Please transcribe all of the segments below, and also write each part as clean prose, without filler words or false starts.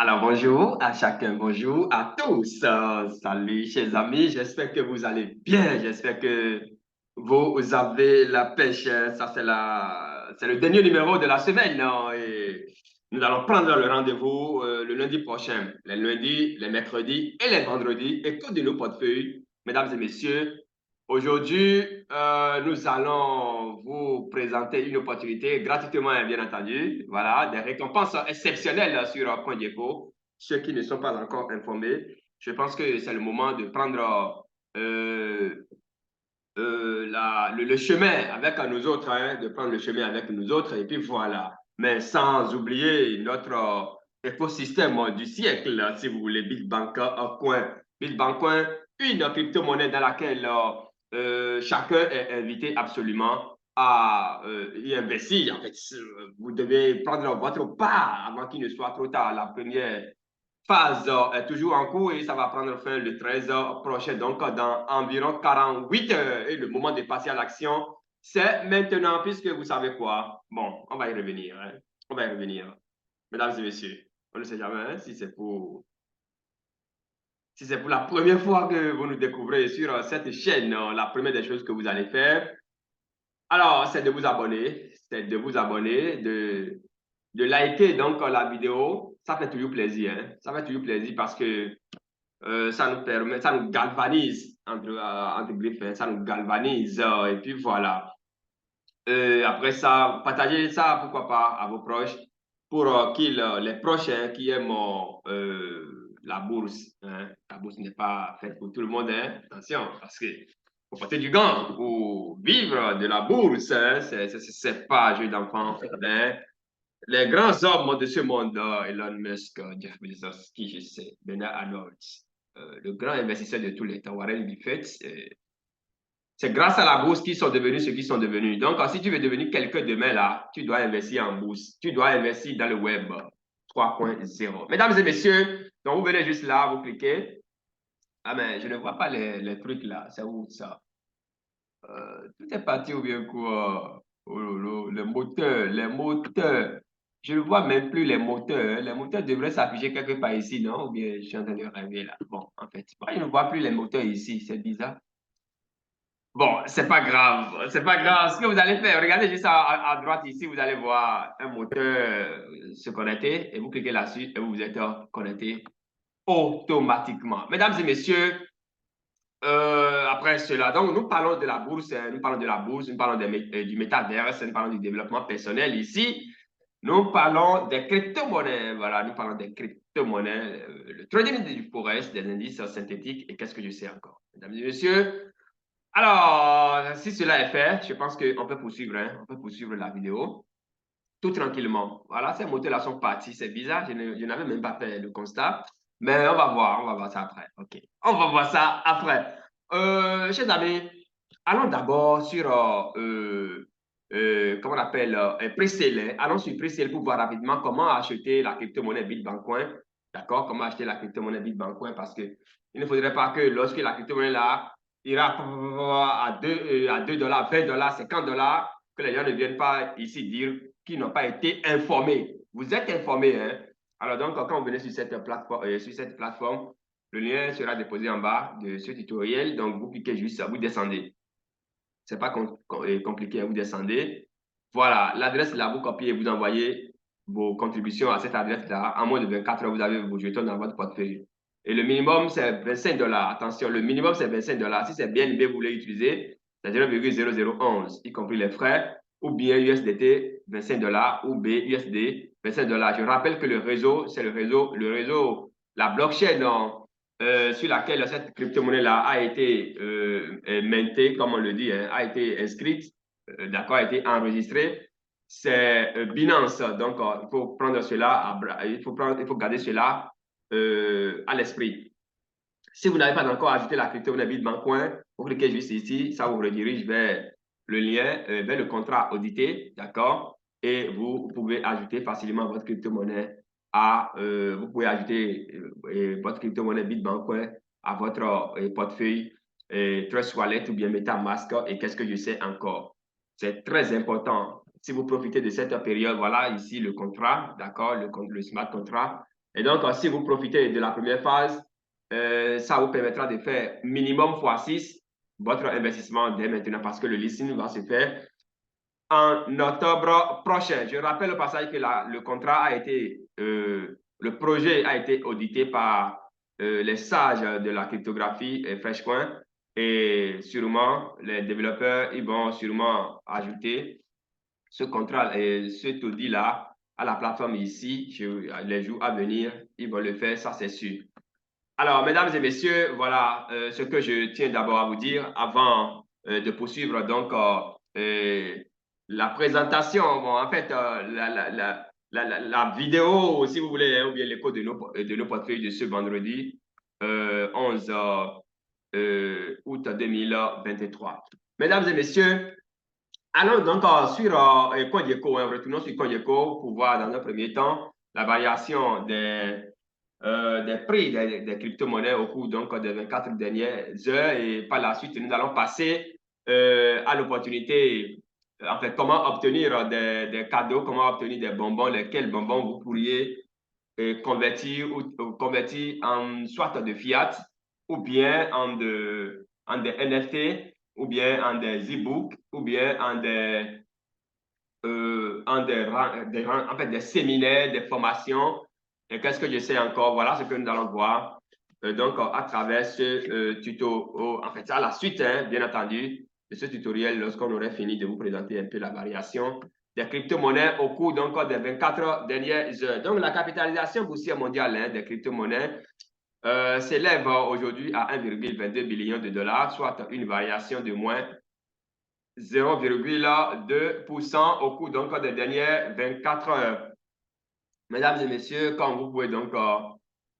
Alors bonjour à chacun, bonjour à tous. Salut chers amis, j'espère que vous allez bien, j'espère que vous avez la pêche. Ça c'est le dernier numéro de la semaine, hein, et nous allons prendre le rendez-vous le lundi prochain, les lundis, les mercredis et les vendredis. Écoute de nos portefeuilles, mesdames et messieurs. Aujourd'hui, nous allons vous présenter une opportunité gratuitement, bien entendu. Voilà, des récompenses exceptionnelles sur CoinGecko. Ceux qui ne sont pas encore informés, je pense que c'est le moment de prendre euh, le chemin avec nous autres, hein, de prendre le chemin avec nous autres, et puis voilà. Mais sans oublier notre écosystème du siècle, si vous voulez, Bitbank Coin. Bitbank Coin, une crypto-monnaie dans laquelle chacun est invité absolument à y investir. En fait, vous devez prendre votre part avant qu'il ne soit trop tard. La première phase est toujours en cours et ça va prendre fin le 13 prochain, donc dans environ 48 heures. Et le moment de passer à l'action, c'est maintenant, puisque vous savez quoi. Bon, on va y revenir. Hein. On va y revenir. Mesdames et messieurs, on ne sait jamais hein, si c'est pour la première fois que vous nous découvrez sur cette chaîne. La première des choses que vous allez faire, alors, c'est de vous abonner. C'est de vous abonner, de liker donc la vidéo. Ça fait toujours plaisir. Hein. Ça fait toujours plaisir parce que ça nous permet, ça nous galvanise, entre griffes, hein, ça nous galvanise. Et puis voilà. Après ça, partagez ça, pourquoi pas, à vos proches, pour qu'ils, les proches hein, qui aiment la bourse. Hein. La bourse n'est pas faite pour tout le monde, hein. Attention, parce que faut porter du gant pour vivre de la bourse. Hein. C'est pas un jeu d'enfant. Hein. Les grands hommes de ce monde, Elon Musk, Jeff Bezos, qui je sais, Bernard Arnault, le grand investisseur de tous les temps, Warren Buffett, c'est grâce à la bourse qu'ils sont devenus ce qu'ils sont devenus. Donc, si tu veux devenir quelqu'un demain, là, tu dois investir en bourse. Tu dois investir dans le web 3.0. Mesdames et messieurs, donc vous venez juste là, vous cliquez. Ah, mais je ne vois pas les trucs là. C'est où ça? Tout est parti ou bien quoi? Oh, lolo, les moteurs, les moteurs. Je ne vois même plus les moteurs. Hein. Les moteurs devraient s'afficher quelque part ici, non? Ou bien je suis en train de rêver là. Bon, en fait, moi, je ne vois plus les moteurs ici. C'est bizarre. Bon, c'est pas grave. C'est pas grave. Ce que vous allez faire, regardez juste à droite ici, vous allez voir un moteur se connecter et vous cliquez là-dessus et vous vous êtes connecté automatiquement. Mesdames et messieurs, après cela, donc nous parlons de la bourse, nous parlons de la bourse, nous parlons du métaverse, nous parlons du développement personnel ici. Nous parlons des crypto-monnaies. Voilà, nous parlons des crypto-monnaies, le trading du forex, des indices synthétiques et qu'est-ce que je sais encore. Mesdames et messieurs, alors, si cela est fait, je pense qu'on peut poursuivre, hein, on peut poursuivre la vidéo tout tranquillement. Voilà, ces moteurs-là sont partis. C'est bizarre, je n'avais même pas fait le constat. Mais on va voir ça après. OK. On va voir ça après. Chers amis, allons d'abord sur, comment on appelle, Presale. Hein. Allons sur Presale pour voir rapidement comment acheter la crypto-monnaie Bitcoin. Coin. D'accord? Comment acheter la crypto-monnaie Bitcoin Coin parce que il ne faudrait pas que lorsque la crypto-monnaie là ira à 2 dollars, 20 dollars, 50 dollars, que les gens ne viennent pas ici dire qui n'ont pas été informés. Vous êtes informés, hein? Alors donc, quand vous venez sur cette plateforme, le lien sera déposé en bas de ce tutoriel. Donc, vous cliquez juste, vous descendez. Ce n'est pas compliqué, vous descendez. Voilà, l'adresse là, vous copiez et vous envoyez vos contributions à cette adresse-là. En moins de 24 heures, vous avez vos jetons dans votre portefeuille. Et le minimum, c'est 25 dollars. Attention, le minimum, c'est 25 dollars. Si c'est bien, vous voulez utiliser, c'est 0,0011, y compris les frais, ou bien USDT, 25 dollars, ou BUSD, 25 dollars. Je rappelle que le réseau, c'est le réseau, la blockchain sur laquelle cette crypto-monnaie-là a été mintée, comme on le dit, hein, a été inscrite, d'accord, a été enregistrée, c'est Binance. Donc, il faut prendre cela, il faut garder cela à l'esprit. Si vous n'avez pas encore ajouté la crypto-monnaie Bitcoin, vous cliquez juste ici, ça vous redirige vers le lien, vers le contrat audité, d'accord? Et vous pouvez ajouter facilement votre crypto-monnaie vous pouvez ajouter votre crypto-monnaie Bitcoin à votre portefeuille Trust Wallet ou bien MetaMask et qu'est-ce que je sais encore. C'est très important. Si vous profitez de cette période, voilà ici le contrat, d'accord, le smart contract Et donc, si vous profitez de la première phase, ça vous permettra de faire minimum x6 votre investissement dès maintenant parce que le listing va se faire en octobre prochain. Je rappelle au passage que le contrat a été, le projet a été audité par les sages de la cryptographie et Freshcoin et sûrement les développeurs ils vont sûrement ajouter ce contrat et cet audit-là à la plateforme ici. Les jours à venir, ils vont le faire, ça c'est sûr. Alors, mesdames et messieurs, voilà ce que je tiens d'abord à vous dire avant de poursuivre donc la présentation. Bon, en fait, la vidéo, si vous voulez, hein, ou bien l'écho de nos portefeuilles de ce vendredi 11 août 2023. Mesdames et messieurs, allons donc sur CoinGecko, hein, retournons sur CoinGecko pour voir dans un premier temps la variation des prix des crypto-monnaies au cours donc, des 24 dernières heures et par la suite, nous allons passer à l'opportunité, en fait, comment obtenir des cadeaux, comment obtenir des bonbons, lesquels bonbons vous pourriez convertir ou convertir en soit de fiat ou bien en des NFT ou bien en des e-books ou bien en fait, des séminaires, des formations. Et qu'est-ce que je sais encore? Voilà ce que nous allons voir donc à travers ce tuto. En fait, à la suite, hein, bien entendu, de ce tutoriel, lorsqu'on aurait fini de vous présenter un peu la variation des crypto-monnaies au cours donc, des 24 dernières heures. Donc, la capitalisation boursière mondiale hein, des crypto-monnaies s'élève aujourd'hui à 1,22 billion de dollars, soit une variation de moins 0,2% au cours donc des dernières 24 heures. Mesdames et messieurs, comme vous pouvez donc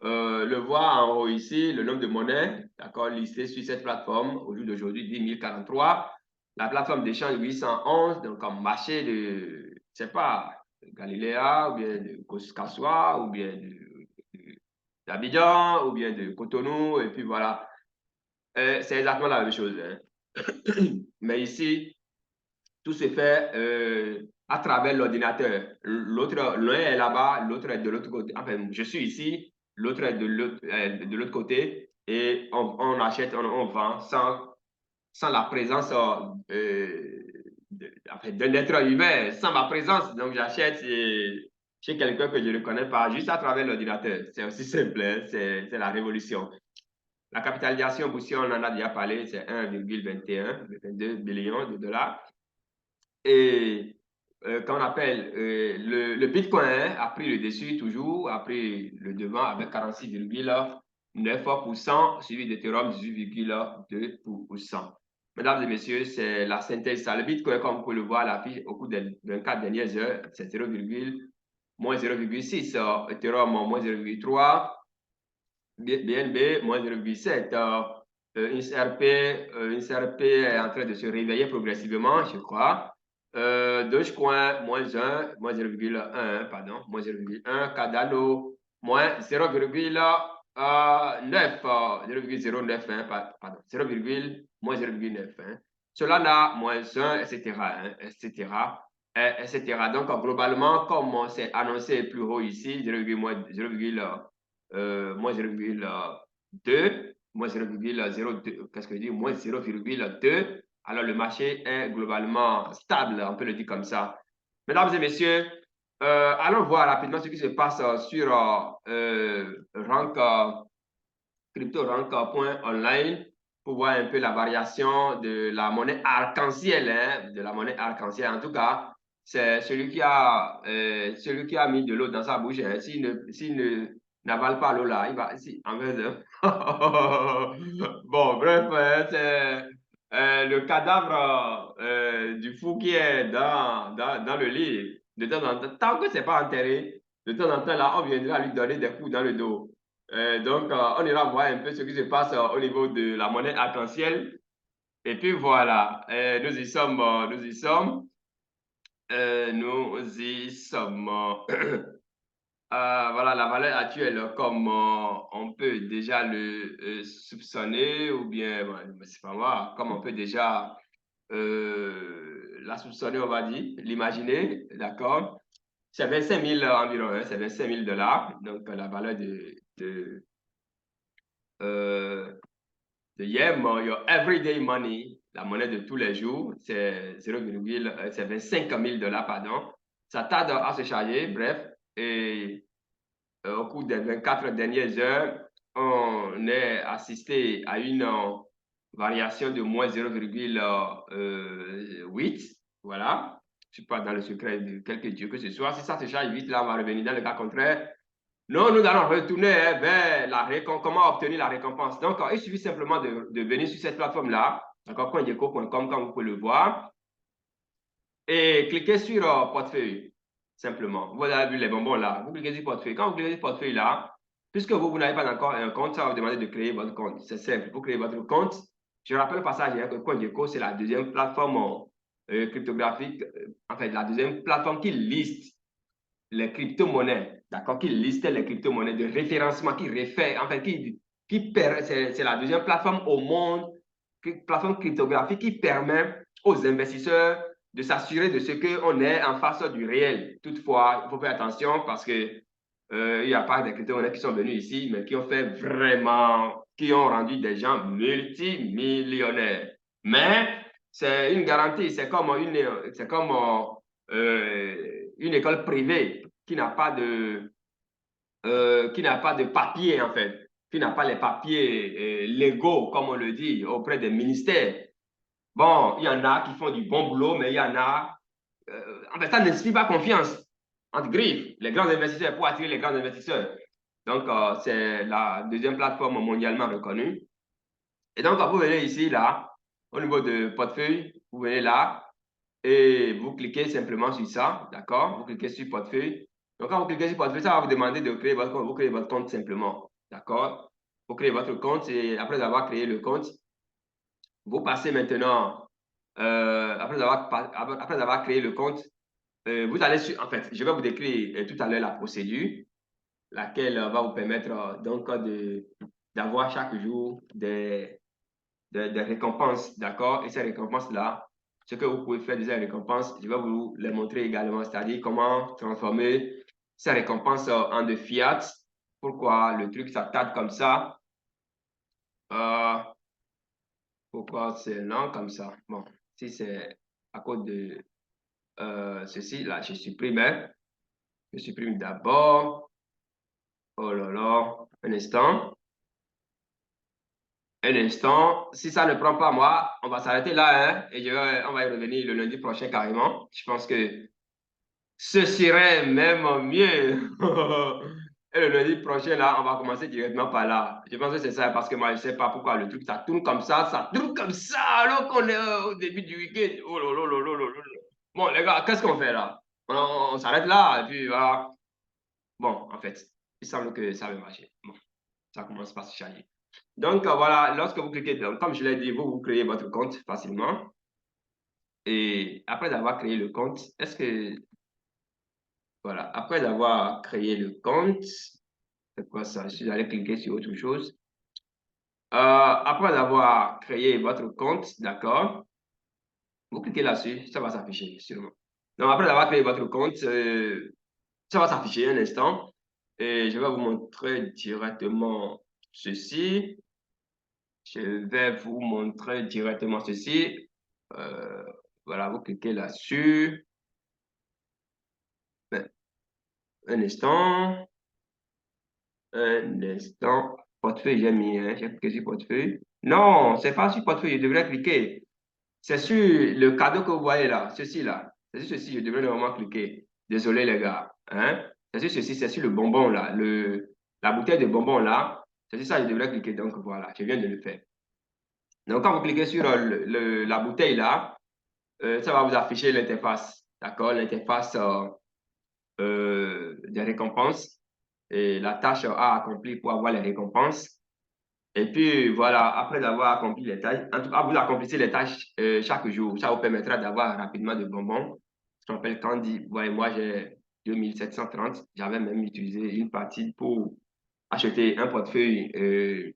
le voir en haut ici, le nombre de monnaies, d'accord, listées sur cette plateforme, au jour d'aujourd'hui, 10 043. La plateforme d'échange 811, donc en marché de, je ne sais pas, de Galiléa, ou bien de Kassoua, ou bien d'Abidjan, ou bien de Cotonou, et puis voilà. C'est exactement la même chose. Hein. Mais ici, tout se fait à travers l'ordinateur. L'un est là-bas, l'autre est de l'autre côté. Enfin, je suis ici, l'autre est de l'autre côté et on achète, on vend sans la présence d'un être humain, sans ma présence. Donc, j'achète chez quelqu'un que je ne connais pas, juste à travers l'ordinateur. C'est aussi simple, hein? C'est la révolution. La capitalisation boursière, on en a déjà parlé, c'est 1,22 billion de dollars. Et qu'on appelle le Bitcoin hein, a pris le dessus toujours, a pris le devant avec 46,9%, suivi d'Ethereum 18,2%. Mesdames et messieurs, c'est la synthèse. Ça. Le Bitcoin, comme vous pouvez le voir, la fiche au cours des 24 dernières heures, c'est moins 0,6, Ethereum moins 0,3, BNB moins 0,7. Une CRP est en train de se réveiller progressivement, je crois. Dogecoin, moins 1, moins 0,1, pardon, moins 0,1. Cardano, moins 0,9, 0,09, pardon, 0, moins 0,9. Solana, moins 1, etc., hein, etc., etc. Donc, globalement, comme c'est annoncé plus haut ici, 0,2, moins 0,02, qu'est-ce que je dis, moins 0,2. Alors, le marché est globalement stable, on peut le dire comme ça. Mesdames et messieurs, allons voir rapidement ce qui se passe sur CryptoRank.online pour voir un peu la variation de la monnaie arc-en-ciel, hein, de la monnaie arc-en-ciel. En tout cas, c'est celui qui a mis de l'eau dans sa bouche. Hein. S'il n'avale pas l'eau là, il va si, en fait, bon, bref, c'est le cadavre du fou qui est dans le lit. De temps en temps, tant que ce n'est pas enterré, de temps en temps, là, on viendra lui donner des coups dans le dos. Donc, on ira voir un peu ce qui se passe au niveau de la monnaie arc-en-ciel. Et puis voilà, nous y sommes, nous y sommes, nous y sommes. Voilà la valeur actuelle, comme on peut déjà le soupçonner, ou bien, c'est pas moi, comme on peut déjà la soupçonner, on va dire, l'imaginer, d'accord? c'est 25 000 environ, hein, c'est 25 000 $. Donc, la valeur euh, de YEM, your everyday money, la monnaie de tous les jours, c'est 25 000 $, pardon. Ça tarde à se charger, bref. Et au cours des 24 dernières heures, on est assisté à une variation de moins 0,8. Voilà. Je ne suis pas dans le secret de quelque dieu que ce soit. Si ça se charge vite, là, on va revenir. Dans le cas contraire, non, nous allons retourner vers comment obtenir la récompense. Donc, il suffit simplement de venir sur cette plateforme-là, d'accord, coindeco.com, comme vous pouvez le voir, et cliquez sur portefeuille, simplement. Vous avez vu les bonbons là, vous cliquez sur portefeuille. Quand vous cliquez sur portefeuille là, puisque vous n'avez pas encore un compte, ça va vous demander de créer votre compte. C'est simple, vous créez votre compte. Je rappelle au passage que CoinGecko, c'est la deuxième plateforme cryptographique, en fait, la deuxième plateforme qui liste les crypto-monnaies, d'accord, qui liste les crypto-monnaies de référencement, qui réfère, en fait, c'est la deuxième plateforme au monde, plateforme cryptographique qui permet aux investisseurs de s'assurer de ce qu'on est en face du réel. Toutefois, il faut faire attention parce que il n'y a pas des crypto-monnaies qui sont venus ici, mais qui ont fait vraiment, qui ont rendu des gens multimillionnaires. Mais c'est une garantie, une école privée qui n'a pas de papier, en fait, qui n'a pas les papiers légaux, comme on le dit, auprès des ministères. Bon, il y en a qui font du bon boulot, mais il y en a. En fait, ça n'inspire pas confiance, entre griffes, les grands investisseurs, pour attirer les grands investisseurs. Donc, c'est la deuxième plateforme mondialement reconnue. Et donc, quand vous venez ici, là, au niveau de portefeuille, vous venez là, et vous cliquez simplement sur ça, d'accord? Vous cliquez sur portefeuille. Donc, quand vous cliquez sur portefeuille, ça va vous demander de créer votre compte. Vous créez votre compte simplement, d'accord? Vous créez votre compte et après avoir créé le compte, vous passez maintenant, après avoir créé le compte, vous allez sur, en fait, je vais vous décrire tout à l'heure la procédure, laquelle va vous permettre donc d'avoir chaque jour des récompenses, d'accord? Et ces récompenses-là, ce que vous pouvez faire de ces récompenses, je vais vous les montrer également, c'est-à-dire comment transformer ces récompenses en de fiat. Pourquoi le truc s'attarde comme ça? Euh, Pourquoi c'est lent comme ça? Bon, si c'est à cause de ceci, là, je supprime. Hein. Je supprime d'abord. Oh là là, un instant. Un instant. Si ça ne prend pas moi, on va s'arrêter là, hein, et on va y revenir le lundi prochain carrément. Je pense que ce serait même mieux. Et le lundi prochain, là, on va commencer directement par là. Je pense que c'est ça, parce que moi, je ne sais pas pourquoi le truc, ça tourne comme ça, alors qu'on est au début du week-end. Oh là là là là là là. Bon, les gars, qu'est-ce qu'on fait là? On s'arrête là, et puis voilà. Bon, en fait, il semble que ça va marcher. Bon, ça commence par se charger. Donc, voilà, lorsque vous cliquez, donc, comme je l'ai dit, vous créez votre compte facilement. Et après avoir créé le compte, voilà, après avoir créé le compte, c'est quoi ça? Je suis allé cliquer sur autre chose. Après avoir créé votre compte, d'accord, vous cliquez là-dessus, ça va s'afficher sûrement. Donc, après avoir créé votre compte, ça va s'afficher un instant. Et je vais vous montrer directement ceci. Je vais vous montrer directement ceci. Euh, voilà, vous cliquez là-dessus. Un instant. Un instant. Portefeuille, j'ai mis, hein, j'ai cliqué sur portefeuille. Non, c'est pas sur portefeuille, je devrais cliquer. C'est sur le cadeau que vous voyez là, ceci là. C'est sur ceci, je devrais normalement cliquer. Désolé les gars. Hein? C'est sur ceci, c'est sur le bonbon là, la bouteille de bonbon là. C'est sur ça que je devrais cliquer. Donc voilà, je viens de le faire. Donc quand vous cliquez sur la bouteille là, ça va vous afficher l'interface. D'accord? L'interface des récompenses et la tâche à accomplir pour avoir les récompenses. Et puis voilà, après avoir accompli les tâches, en tout cas, vous accomplissez les tâches chaque jour. Ça vous permettra d'avoir rapidement de bonbons. Je me rappelle quand ouais, moi j'ai 2730, j'avais même utilisé une partie pour acheter un portefeuille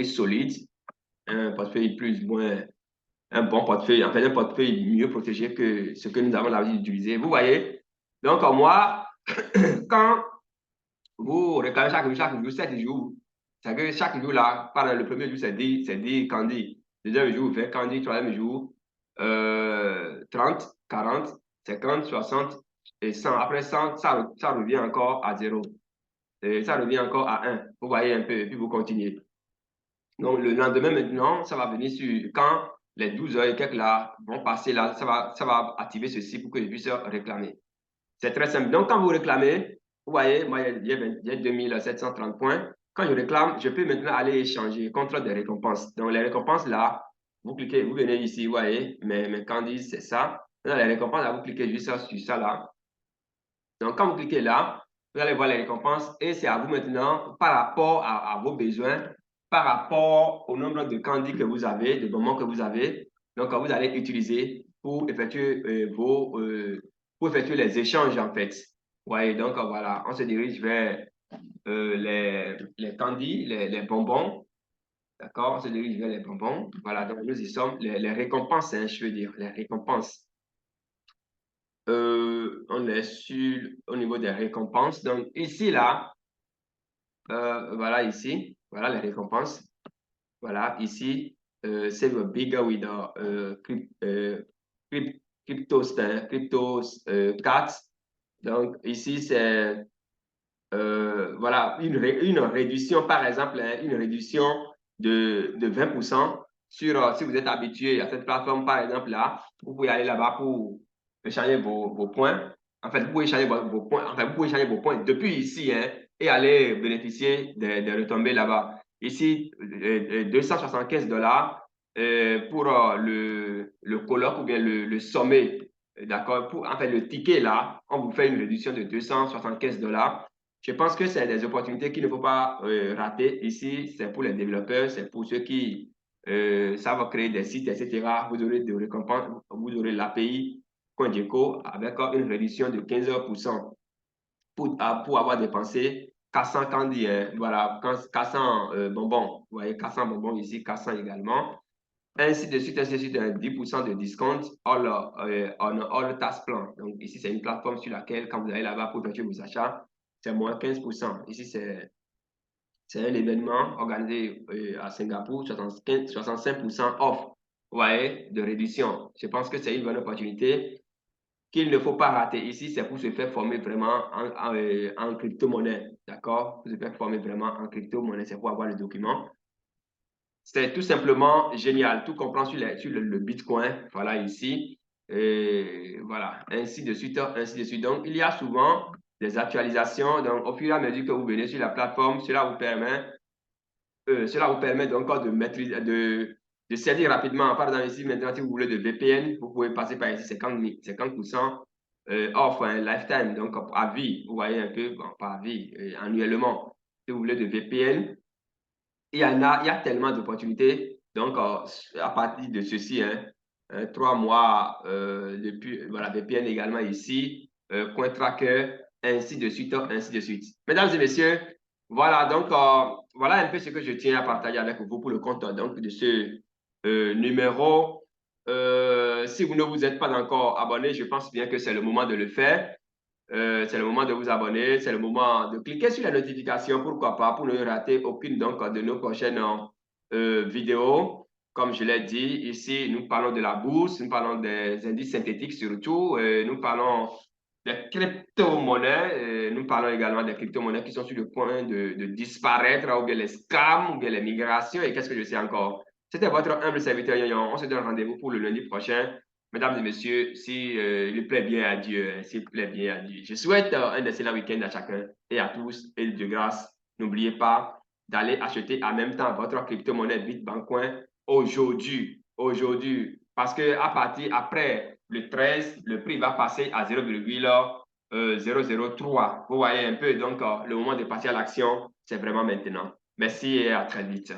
solide, un portefeuille plus ou moins, un bon portefeuille, en fait un portefeuille mieux protégé que ce que nous avons l'habitude d'utiliser. Vous voyez, Donc, moi, quand vous réclamez chaque jour, 7 jours, c'est que chaque jour là, par le premier jour, c'est dit Candy. Deuxième jour, vous faites Candy. Troisième jour, 30, 40, 50, 60 et 100. Après 100, ça revient encore à 0. Et ça revient encore à 1. Vous voyez un peu, et puis vous continuez. Donc, le lendemain, maintenant, ça va venir sur quand les 12 heures et quelques là vont passer là, ça va activer ceci pour que je puisse réclamer. C'est très simple. Donc, quand vous réclamez, vous voyez, moi, il y a 2730 points. Quand je réclame, je peux maintenant aller échanger contre des récompenses. Donc, les récompenses là, vous cliquez, vous venez ici, vous voyez, mes candies, c'est ça. Dans les récompenses, là, vous cliquez juste sur ça là. Donc, quand vous cliquez là, vous allez voir les récompenses et c'est à vous maintenant, par rapport à vos besoins, par rapport au nombre de candidats que vous avez, de moments que vous avez, donc vous allez utiliser pour effectuer, pour effectuer les échanges en fait. Ouais, donc voilà, on se dirige vers les candies, les bonbons. D'accord, on se dirige vers les bonbons. Voilà, donc nous y sommes. Les récompenses, hein, je veux dire, les récompenses. On est sur au niveau des récompenses. Donc ici, là, voilà ici, voilà les récompenses. Voilà ici, save a bigger with crypto cards. Donc ici, c'est voilà une réduction, par exemple, hein, une réduction de 20% sur, si vous êtes habitué à cette plateforme, par exemple, là, vous pouvez aller là-bas pour échanger vos points. En fait, vous pouvez échanger vos points, enfin, vous pouvez échanger vos points depuis ici, hein, et aller bénéficier des retombées là-bas. Ici, 275 pour le colloque ou bien le sommet. D'accord? Pour, en fait, le ticket là, on vous fait une réduction de 275 $. Je pense que c'est des opportunités qu'il ne faut pas rater. Ici, c'est pour les développeurs, c'est pour ceux qui savent créer des sites, etc. Vous aurez des récompenses, vous aurez l'API CoinGecko avec une réduction de 15% pour avoir dépensé 400 candies, hein, voilà, 400 bonbons. Vous voyez, 400 bonbons ici, 400 également. Ainsi de suite, 10% de discount on all task plan. Donc, ici, c'est une plateforme sur laquelle, quand vous allez là-bas pour effectuer vos achats, c'est moins 15%. Ici, c'est un événement organisé à Singapour, 65% off, vous voyez, de réduction. Je pense que c'est une bonne opportunité qu'il ne faut pas rater. Ici, c'est pour se faire former vraiment en crypto-monnaie, d'accord? Pour se faire former vraiment en crypto-monnaie, c'est pour avoir le document. C'est tout simplement génial. Tout comprend sur le Bitcoin. Voilà ici. Et voilà, ainsi de suite, ainsi de suite. Donc, il y a souvent des actualisations. Donc, au fur et à mesure que vous venez sur la plateforme, cela vous permet donc de maîtriser, de saisir rapidement. Par exemple, ici, maintenant, si vous voulez de VPN, vous pouvez passer par ici 50% off, un lifetime, donc à vie. Vous voyez un peu, bon, pas à vie, annuellement. Si vous voulez de VPN, il y a tellement d'opportunités. Donc, à partir de ceci, hein, 3 mois depuis, voilà, VPN également ici, CoinTracker, ainsi de suite, ainsi de suite. Mesdames et messieurs, voilà, donc, voilà un peu ce que je tiens à partager avec vous pour le compte donc, de ce numéro. Si vous ne vous êtes pas encore abonné, je pense bien que c'est le moment de le faire. C'est le moment de vous abonner, c'est le moment de cliquer sur la notification, pourquoi pas, pour ne rater aucune donc, de nos prochaines vidéos. Comme je l'ai dit, ici, nous parlons de la bourse, nous parlons des indices synthétiques surtout, nous parlons des crypto-monnaies, nous parlons également des crypto-monnaies qui sont sur le point de disparaître, ou bien les scams, ou bien les migrations, et qu'est-ce que je sais encore. C'était votre humble serviteur Yon. On se donne rendez-vous pour le lundi prochain. Mesdames et messieurs, si il plaît bien à Dieu, s'il plaît bien à Dieu. Je souhaite un excellent week-end à chacun et à tous. Et de grâce, n'oubliez pas d'aller acheter en même temps votre crypto-monnaie Bitcoin aujourd'hui. Aujourd'hui. Parce que à partir après le 13, le prix va passer à 0,003. Vous voyez un peu, donc le moment de passer à l'action, c'est vraiment maintenant. Merci et à très vite.